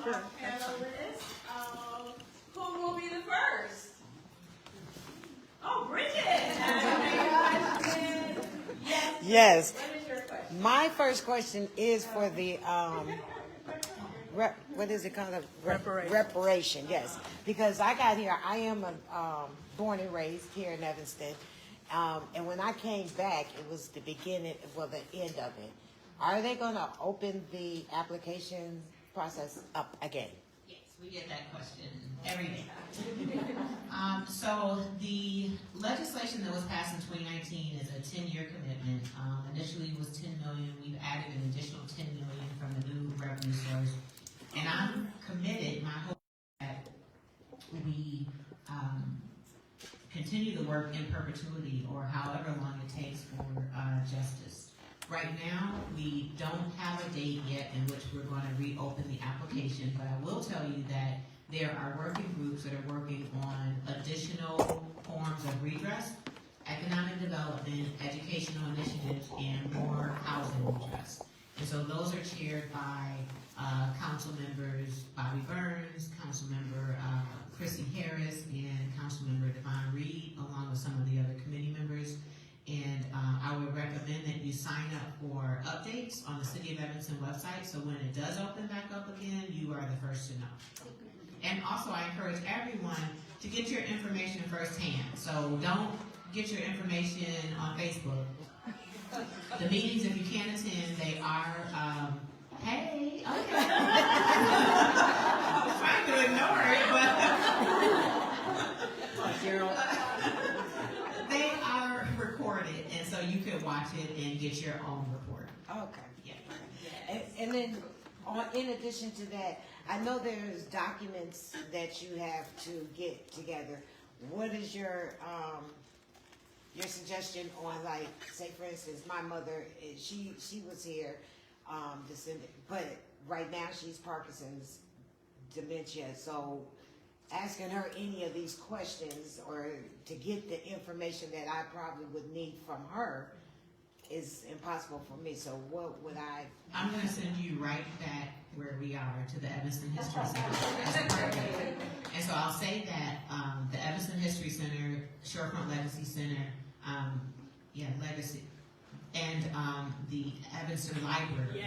our panelists. Who will be the first? Oh, Bridget! Yes. What is your question? My first question is for the what is it called? Reparation. Yes, because I got here. I am born and raised here in Evanston, and when I came back, it was the beginning, well, the end of it. Are they going to open the application process up again? Yes, we get that question every day. So the legislation that was passed in 2019 is a 10-year commitment. Initially it was $10 million. We've added an additional $10 million from the new revenue source. And I'm committed, my hope is that we continue the work in perpetuity or however long it takes for justice. Right now, we don't have a date yet in which we're going to reopen the application, but I will tell you that there are working groups that are working on additional forms of redress, economic development, educational initiatives, and more housing redress. And so those are chaired by Council members Bobby Burns, Council member Chrissy Harris, and Council member Devon Reed, along with some of the other committee members. And I would recommend that you sign up for updates on the City of Evanston website, so when it does open back up again, you are the first to know. And also, I encourage everyone to get your information firsthand. So don't get your information on Facebook. The meetings, if you can't attend, they are, hey, okay. I'm trying to ignore it, but Cheryl. they are recorded, and so you can watch it and get your own report. Okay. Yeah. And then, in addition to that, I know there's documents that you have to get together. What is your suggestion on, like, say for instance, my mother, she was here, but right now she's Parkinson's dementia, so asking her any of these questions or to get the information that I probably would need from her is impossible for me. So what would I'm going to send you right back where we are to the Evanston History Center. And so I'll say that the Evanston History Center, Shorefront Legacy Center, Legacy, and the Evanston Library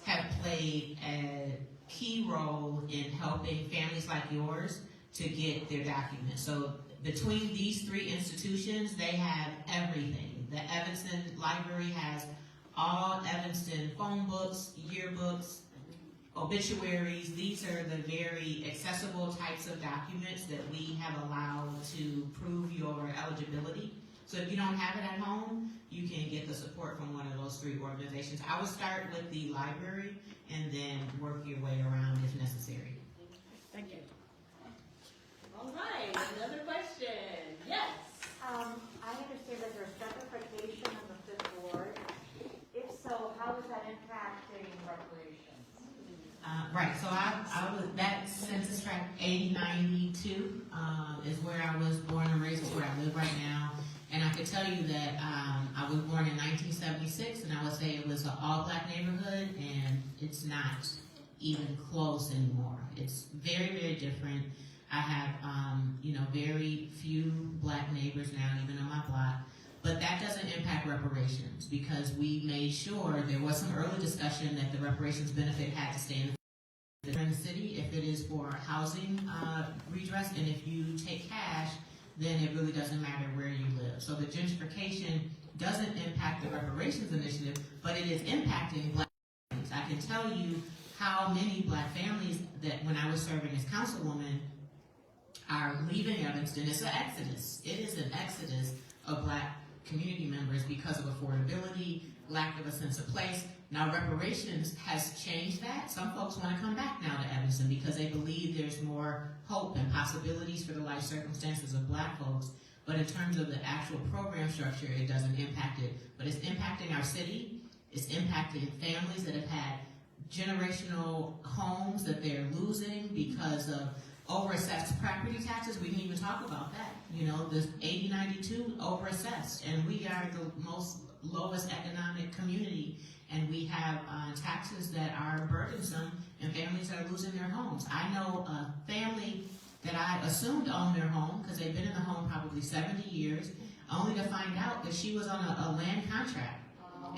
have played a key role in helping families like yours to get their documents. So between these three institutions, they have everything. The Evanston Library has all Evanston phone books, yearbooks, obituaries. These are the very accessible types of documents that we have allowed to prove your eligibility. So if you don't have it at home, you can get the support from one of those three organizations. I would start with the library and then work your way around if necessary. Thank you. All right, another question. Yes. I understand that there's gentrification in the Fifth Ward. If so, how is that impacting reparations? Right, so I was, that census tract 8092 is where I was born and raised, is where I live right now. And I could tell you that I was born in 1976, and I would say it was an all-black neighborhood, and it's not even close anymore. It's very, very different. I have, very few black neighbors now, even on my block. But that doesn't impact reparations because we made sure there was some early discussion that the reparations benefit had to stay in the city if it is for housing redress, and if you take cash, then it really doesn't matter where you live. So the gentrification doesn't impact the reparations initiative, but it is impacting black families. I can tell you how many black families that when I was serving as councilwoman are leaving Evanston. It's an exodus. It is an exodus of black community members because of affordability, lack of a sense of place. Now reparations has changed that. Some folks want to come back now to Evanston because they believe there's more hope and possibilities for the life circumstances of black folks. But in terms of the actual program structure, it doesn't impact it. But it's impacting our city. It's impacting families that have had generational homes that they're losing because of overassessed property taxes. We didn't even talk about that. The 8092 overassessed, and we are the most lowest economic community, and we have taxes that are burdensome, and families are losing their homes. I know a family that I assumed owned their home because they've been in the home probably 70 years, only to find out that she was on a land contract.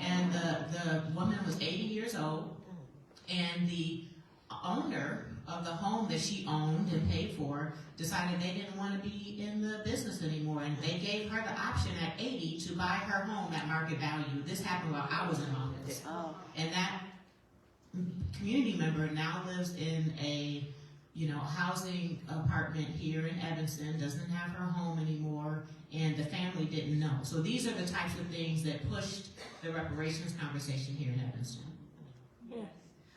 And the woman was 80 years old, and the owner of the home that she owned and paid for decided they didn't want to be in the business anymore, and they gave her the option at 80 to buy her home at market value. This happened while I was in office. And that community member now lives in a housing apartment here in Evanston, doesn't have her home anymore, and the family didn't know. So these are the types of things that pushed the reparations conversation here in Evanston. Yes.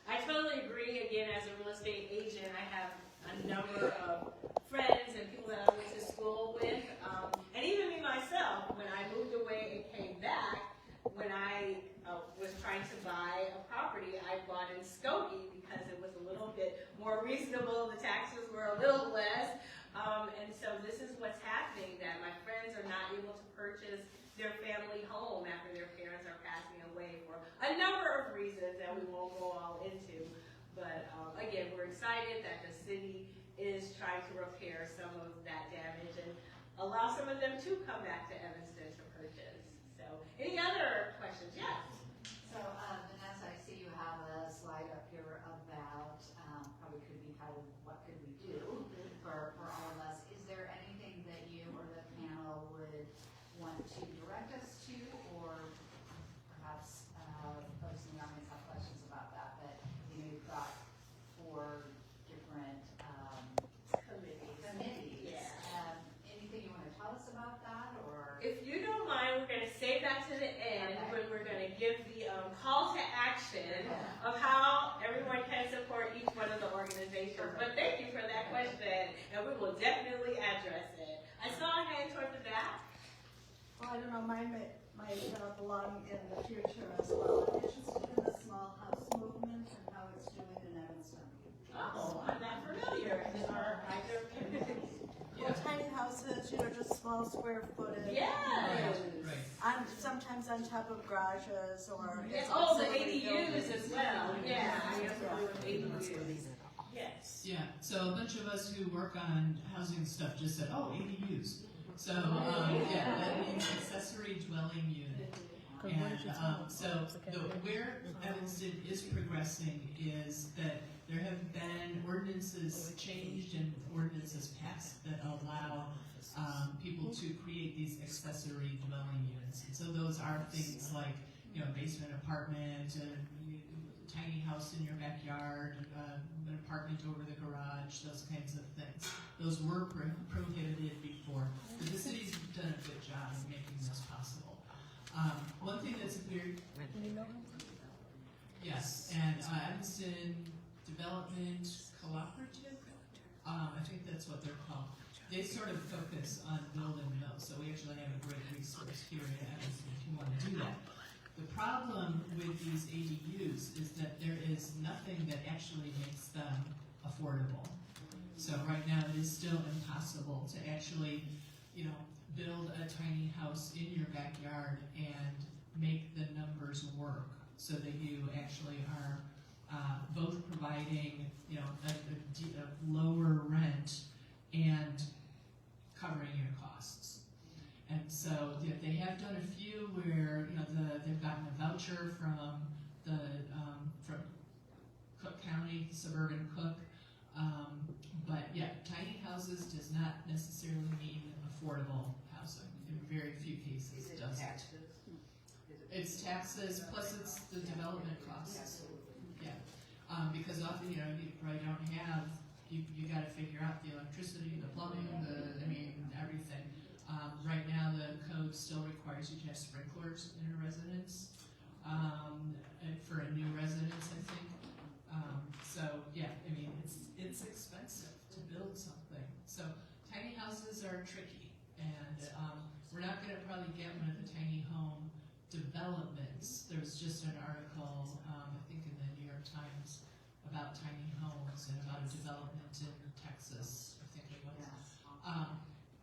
I totally agree. Again, as a real estate agent, I have a number of friends and people that I went to school with, and even me myself, when I moved away and came back, when I was trying to buy a property, I bought in Skokie because it was a little bit more reasonable, the taxes were a little less, and so this is what's happening, that my friends are not able to purchase their family home after their parents are passing away for a number of reasons that we won't go all into. But again, we're excited that the city is trying to repair some of that damage and allow some of them to come back to Evanston to purchase. So, any other questions? Yes. So, Vanessa, I see you have a slide up here about, probably could be titled, what could we do for all of us? Is there anything that you or the panel would want to direct us to, or perhaps folks in the audience have questions about that? But you've got 4 different committees. Yeah. Anything you want to tell us about that, or? If you don't mind, we're going to save that to the end when we're going to give the call to action of how everyone can support each one of the organizations. But thank you for that question, and we will definitely address it. I saw a hand toward the back. Well, I don't know, mine might belong in the future as well. I'm interested in the small house movement and how it's doing in Evanston. Oh, I'm not familiar in our either community. Well, tiny houses, just small square footage. Yes. Sometimes on top of garages or. Yeah. Oh, the ADUs as well. Yeah, I am familiar with ADUs. Yes. Yeah, so a bunch of us who work on housing stuff just said, oh, ADUs. So, yeah, that means accessory dwelling unit. And so where Evanston is progressing is that there have been ordinances changed and ordinances passed that allow people to create these accessory dwelling units. And so those are things like, basement apartment, tiny house in your backyard, an apartment over the garage, those kinds of things. Those were prohibited before, but the city's done a good job of making this possible. One thing that's weird, yes, and Evanston Development Cooperative, I think that's what they're called. They sort of focus on building those, so we actually have a great resource here in Evanston if you want to do that. The problem with these ADUs is that there is nothing that actually makes them affordable. So right now it is still impossible to actually, build a tiny house in your backyard and make the numbers work so that you actually are both providing, a lower rent and covering your costs. And so they have done a few where they've gotten a voucher from from Cook County, suburban Cook, but yeah, tiny houses does not necessarily mean affordable housing. In very few cases, it does. Taxes? It's taxes plus it's the development costs. Yeah, because often you probably don't have. You got to figure out the electricity, the plumbing, everything. Right now, the code still requires you to have sprinklers in a residence, for a new residence, I think. So yeah, it's expensive to build something. So tiny houses are tricky, and we're not going to probably get one of the tiny home developments. There was just an article, I think in the New York Times, about tiny homes and about a development in Texas, I think it was.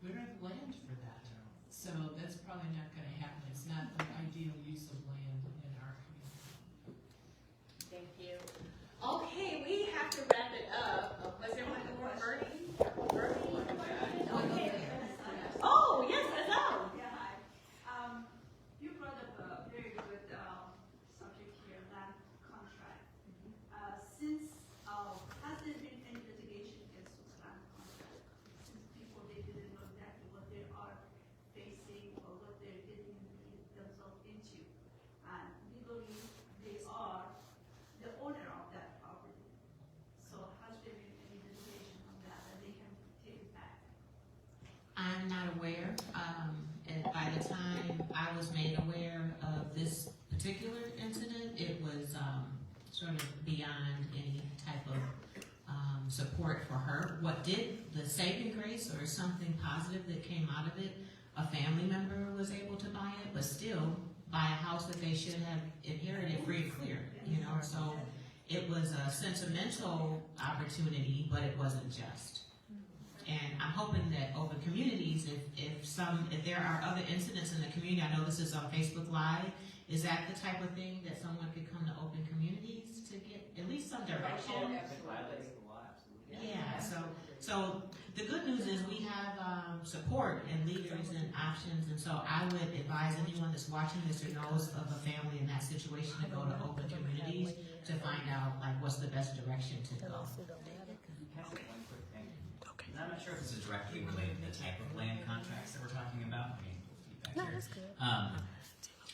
We don't have land for that, so that's probably not going to happen. It's not the ideal use of land in our community. Thank you. Okay, we support for her. What did the saving grace or something positive that came out of it? A family member was able to buy it, but still buy a house that they should have inherited free and clear, you know, so it was a sentimental opportunity, but it wasn't just. And I'm hoping that open communities, if there are other incidents in the community, I know this is on Facebook Live, is that the type of thing that someone could come to open communities to get at least some direction? Yeah, so the good news is we have support and leaders and options, and so I would advise anyone that's watching this or knows of a family in that situation to go to open communities to find out like what's the best direction to go. And I'm not sure if this is directly related to the type of land contracts that we're talking about. I mean, feedback here.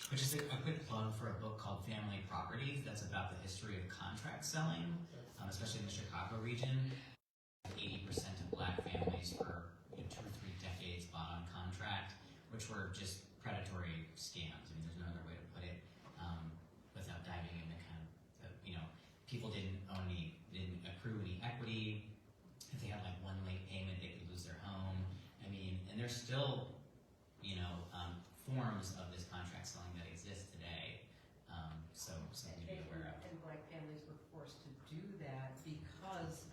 But just a quick plug for a book called Family Properties that's about the history of contract selling, especially in the Chicago region. 80% of black families for 2 or 3 decades bought on contract, which were just predatory scams. I mean, there's no other way to put it without diving into kind of, people didn't accrue any equity. If they had like one late payment, they could lose their home. I mean, and there's still, forms of this contract selling that exist today. So something to be aware of. And black families were forced to do that because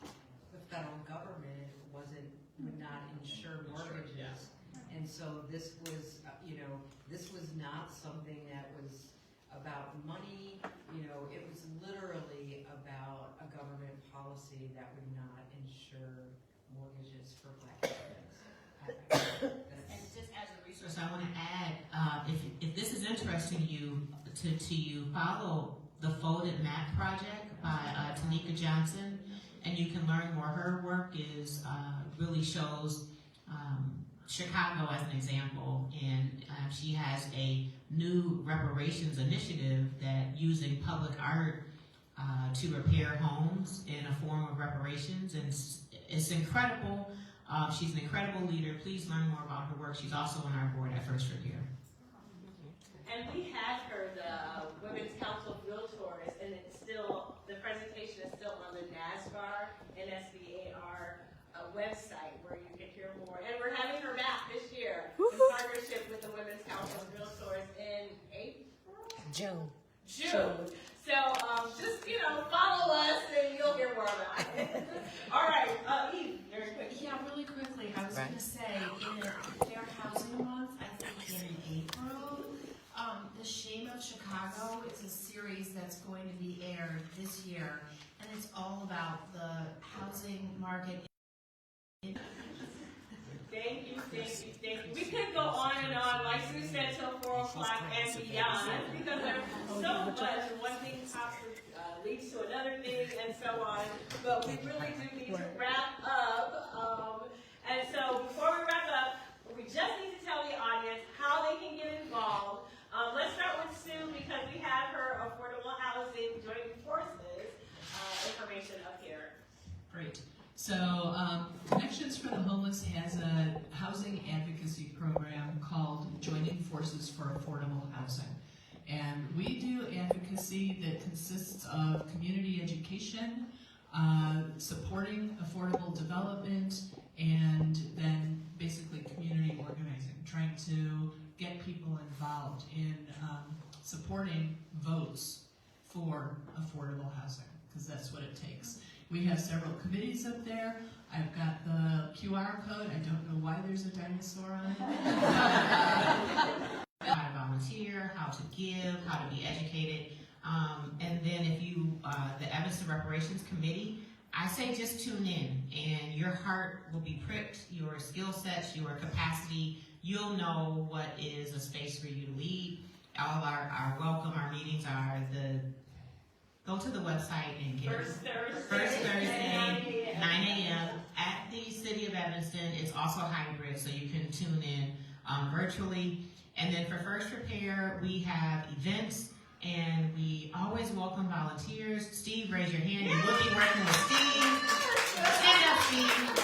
the federal government would not insure mortgages. Yeah. And so this was, this was not something that was about money, it was literally about a government policy that would not insure mortgages for black families. And just as a resource, I want to add, if this is interesting to you, follow the Folded Map Project by Tanika Johnson, and you can learn more. Her work is really shows Chicago as an example, and she has a new reparations initiative that using public art to repair homes in a form of reparations, and it's incredible. She's an incredible leader. Please learn more about her work. She's also on our board at FirstRepair. And we had her, the Women's Council of Realtors, and it's still, the presentation is still on the NASBAR and SBAR website where you can hear more. And we're having her back this year in partnership with the Women's Council of Realtors in April? June. So just, follow us and you'll hear more about it. All right, Eve, very quick. Yeah, really quickly, I was going to say, in Fair Housing Month, I think in April, The Shame of Chicago is a series that's going to be aired this year, and it's all about the housing market. Thank you. We could go on and on, like Sue said, till 4 o'clock and beyond, because there's so much, and one thing leads to another thing, and so on. But we really do need to wrap up. And so before we wrap up, we just need to tell the audience how they can get involved. Let's start with Sue, because we have her affordable housing joint forces information up here. Great. So Connections for the Homeless has a housing advocacy program called Joining Forces for Affordable Housing. And we do advocacy that consists of community education, supporting affordable development, and then basically community organizing, trying to get people involved in supporting votes for affordable housing, because that's what it takes. We have several committees up there. I've got the QR code. I don't know why there's a dinosaur on it. How to volunteer, how to give, how to be educated. And then if you, the Evanston Reparations Committee, I say just tune in and your heart will be pricked, your skill sets, your capacity. You'll know what is a space for you to lead. All our welcome, our meetings are go to the website and get First Thursday, 9 a.m. at the City of Evanston. It's also hybrid, so you can tune in virtually. And then for FirstRepair, we have events, and we always welcome volunteers. Steve, raise your hand. You will be working with Steve. Stand up, Steve.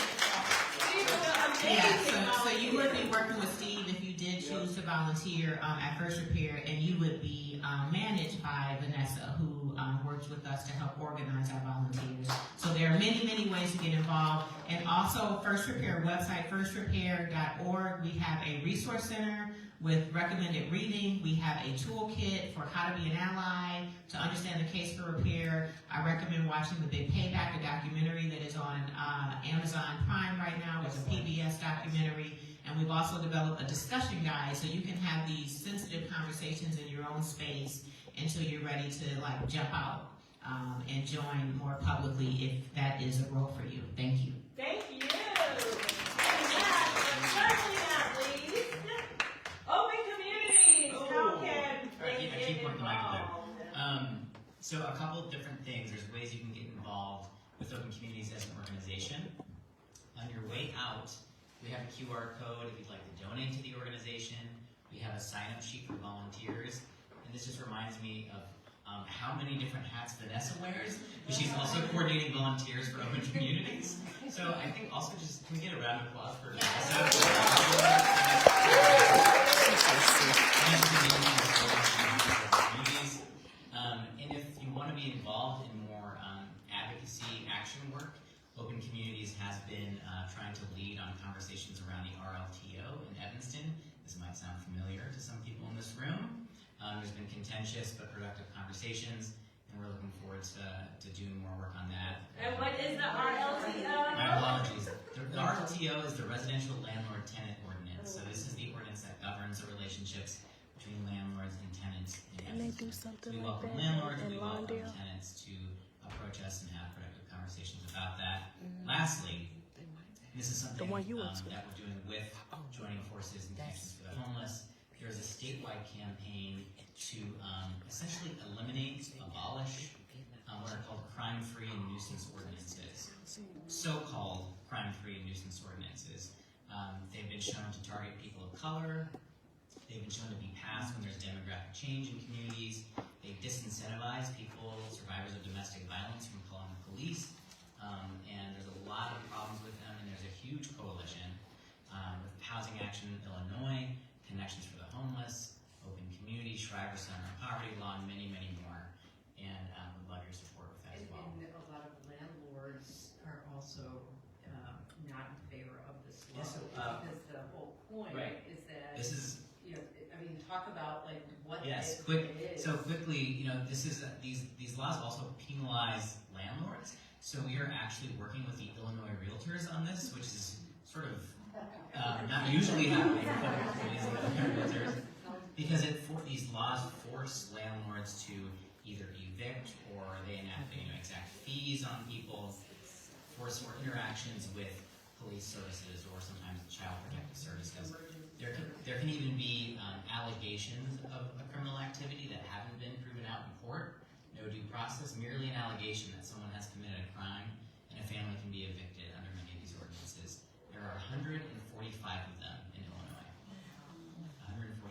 Yeah, so you would be working with Steve if you did choose to volunteer at FirstRepair, and you would be managed by Vanessa, who works with us to help organize our volunteers. So there are many, many ways to get involved. And also FirstRepair website, firstrepair.org. We have a resource center with recommended reading. We have a toolkit for how to be an ally, to understand the case for repair. I recommend watching The Big Payback, a documentary that is on Amazon Prime right now. It's a PBS documentary. And we've also developed a discussion guide so you can have these sensitive conversations in your own space until you're ready to like jump out and join more publicly if that is a role for you. Thank you. Thank you. And last but certainly not least, open communities. How can they I get keep working my involved? So a couple of different things. There's ways you can get involved with open communities as an organization. On your way out, we have a QR code if you'd like to donate to the organization. We have a sign-up sheet for volunteers. And this just reminds me of how many different hats Vanessa wears. But she's also coordinating volunteers for open communities. So I think also just, can we get a round of applause for Vanessa? And if you want to be involved in more advocacy action work, Open Communities has been trying to lead on conversations around the RLTO in Evanston. This might sound familiar to some people in this room. There's been contentious but productive conversations, and we're looking forward to doing more work on that. And what is the RLTO? My apologies. The RLTO is the Residential Landlord-Tenant Ordinance. So this is the ordinance that governs the relationships between landlords and tenants in Evanston. So we welcome landlords, we welcome tenants to approach us and have productive conversations about that. Lastly, this is something that we're doing with Joining Forces and Connections for the Homeless. There's a statewide campaign to essentially eliminate, abolish what are called crime-free and nuisance ordinances. So-called crime-free and nuisance ordinances. They've been shown to target people of color. They've been shown to be passed when there's demographic change in communities. They disincentivize people, survivors of domestic violence, from calling the police. And there's a lot of problems with them, and there's a huge coalition with Housing Action Illinois, Connections for the Homeless, Open Community, Shriver Center on Poverty Law, and many, many more. And we'd love your support with that as well. And a lot of landlords are also not in favor of this law. Yes, so, because the whole point is that, this is, you know, I mean, talk about like what yes, it quick. is. So quickly, you know, this is these laws also penalize landlords. So we are actually working with the Illinois Realtors on this, which is sort of not usually happening with realtors, because these laws force landlords to either evict or they enact, exact fees on people, force more interactions with police services or sometimes child protective services. There can even be allegations of a criminal activity that haven't been proven out in court. No due process, merely an allegation that someone has committed a crime, and a family can be evicted under many of these ordinances. There are 145 of them in Illinois. 145.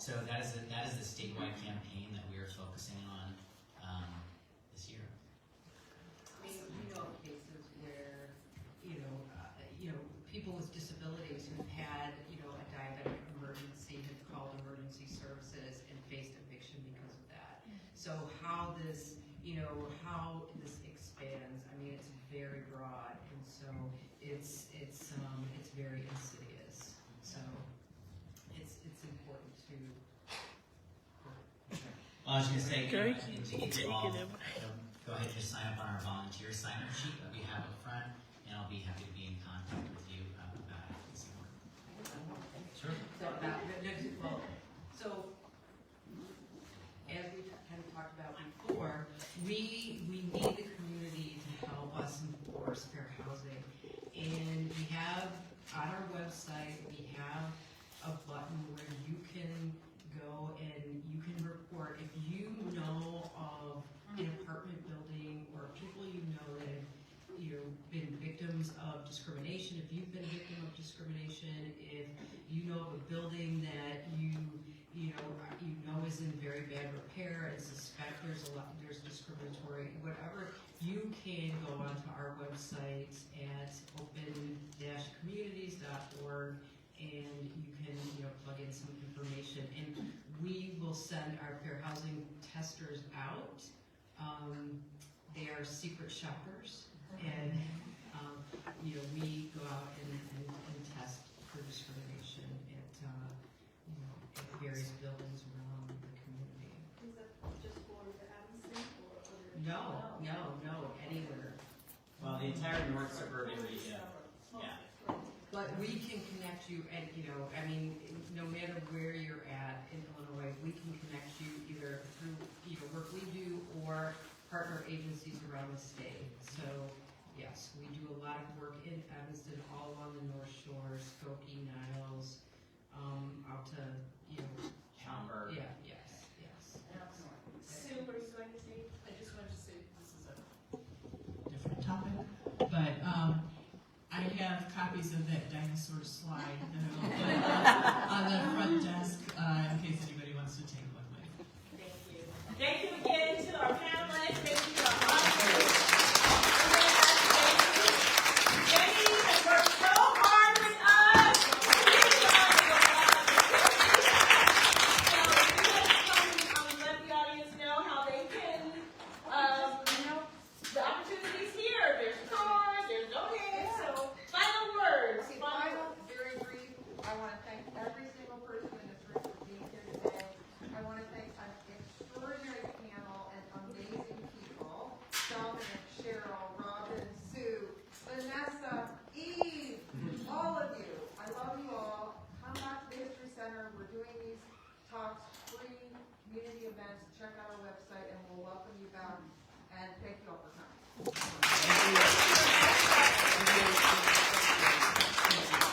So that is the statewide campaign that we are focusing on this year. We know of cases where, people with disabilities who've had, a diabetic emergency have called emergency services and faced eviction because of that. So how this expands, I mean, it's very broad, and so it's very insidious. So it's important to. Well, I was going to say, to get involved, go ahead and just sign up on our volunteer sign-up sheet that we have up front, and I'll be happy to be in contact with you about advocacy work. Sure. So as we kind of talked about before, we need the community to help us enforce fair housing, and we have on our website we have a button where you can go and you can report if you know of an apartment building or people that have been victims of discrimination. If you've been a victim of discrimination, if you know of a building that you know is in very bad repair and suspect there's discriminatory, whatever, you can go onto our website at open-communities.org and you can plug in some information, and we will send our fair housing testers out They are secret shoppers, and, you know, we go out and test for discrimination at, you know, at various buildings around the community. Is that just for the Evanston or other? No, anywhere. Well, the entire north suburban region, yeah. But we can connect you, and, you know, I mean, no matter where you're at in Illinois, we can connect you either through, you know, work we do or partner agencies around the state. So, yes, we do a lot of work in Evanston, all along the North Shore, Skokie, Niles, out to, you know. Schaumburg. Yeah, yes. Sue, what are you going to say? I just wanted to say, this is a different topic, but, I have copies of that dinosaur slide that I will put on the front desk, in case anybody wants to take one with. Thank you. Thank you again to our panelists.